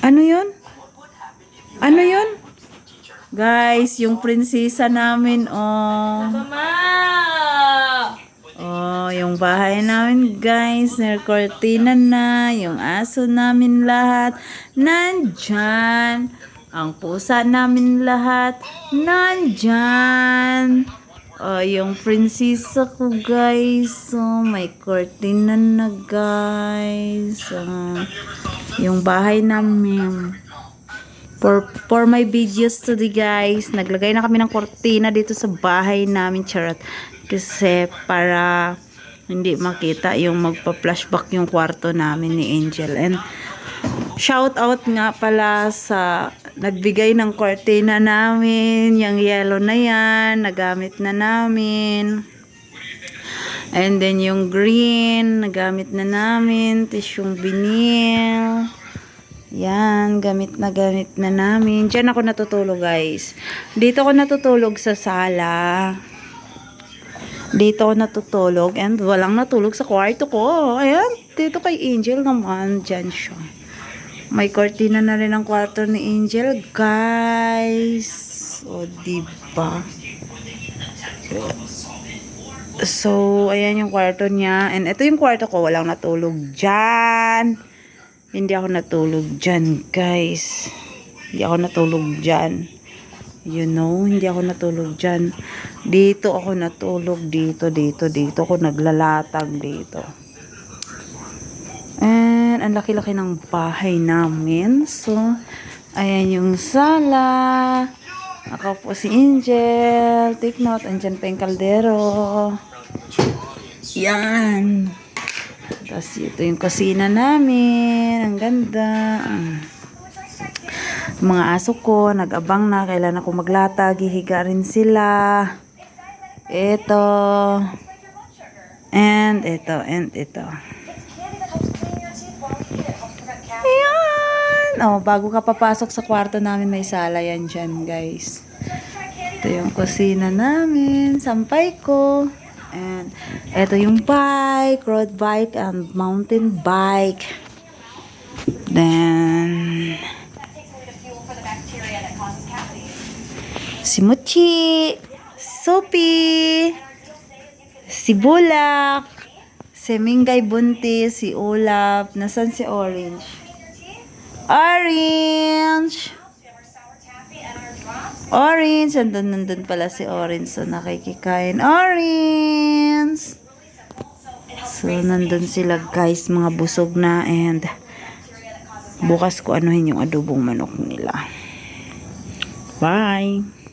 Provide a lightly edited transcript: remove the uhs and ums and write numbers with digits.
Ano yun? Ano yun? Guys, yung prinsesa namin, oh. Mama! Oh, yung bahay namin, guys. Nagkortina na. Yung aso namin lahat. Nandyan. Ang pusa namin lahat. Nandyan. Oh, yung prinsesa ko, guys. Oh, may kortina na, guys. Yung bahay namin. For my videos today, guys, naglagay na kami ng kortina dito sa bahay namin, charot. Kasi para hindi makita yung magpa-flashback yung kwarto namin ni Angel. And shout out nga pala sa nagbigay ng kortina namin, yung yellow na yan, nagamit na namin. And then yung green, nagamit na namin. Tapos yung vinyl. Yan, gamit na namin. Diyan ako natutulog, guys. Dito ako natutulog sa sala. Dito ako natutulog. And walang natulog sa kwarto ko. Ayan, dito kay Angel naman. Diyan siya. May kortina na rin ang kwarto ni Angel, guys. O, diba? So, ayan yung kwarto niya. And ito yung kwarto ko. Walang natulog dyan. Hindi ako natulog dyan, guys. Hindi ako natulog dyan. You know, hindi ako natulog dyan. Dito ako natulog. Dito ako naglalatag dito. And, ang laki-laki ng bahay namin. So, ayan yung sala. Ako po si Angel. Take note, andyan pa yung kaldero. Yan. Tapos ito yung kusina namin. Ang ganda. Mga aso ko, nag-abang na. Kailan ako maglatag. Hihiga rin sila. Ito. And ito. Ayan. Oh, bago ka papasok sa kwarto namin, may sala yan dyan, guys. Ito yung kusina namin. Sampay ko. And ito yung bike, road bike and mountain bike. Then si Mochi, si Sophie, si Bulak, si Mingay Buntis, si Olaf. Nasaan si Orange? Orange, nandun pala si Orange. So, nakikikain. Orange! So, nandun sila, guys. Mga busog na. And, bukas ko anuhin yung adobong manok nila. Bye!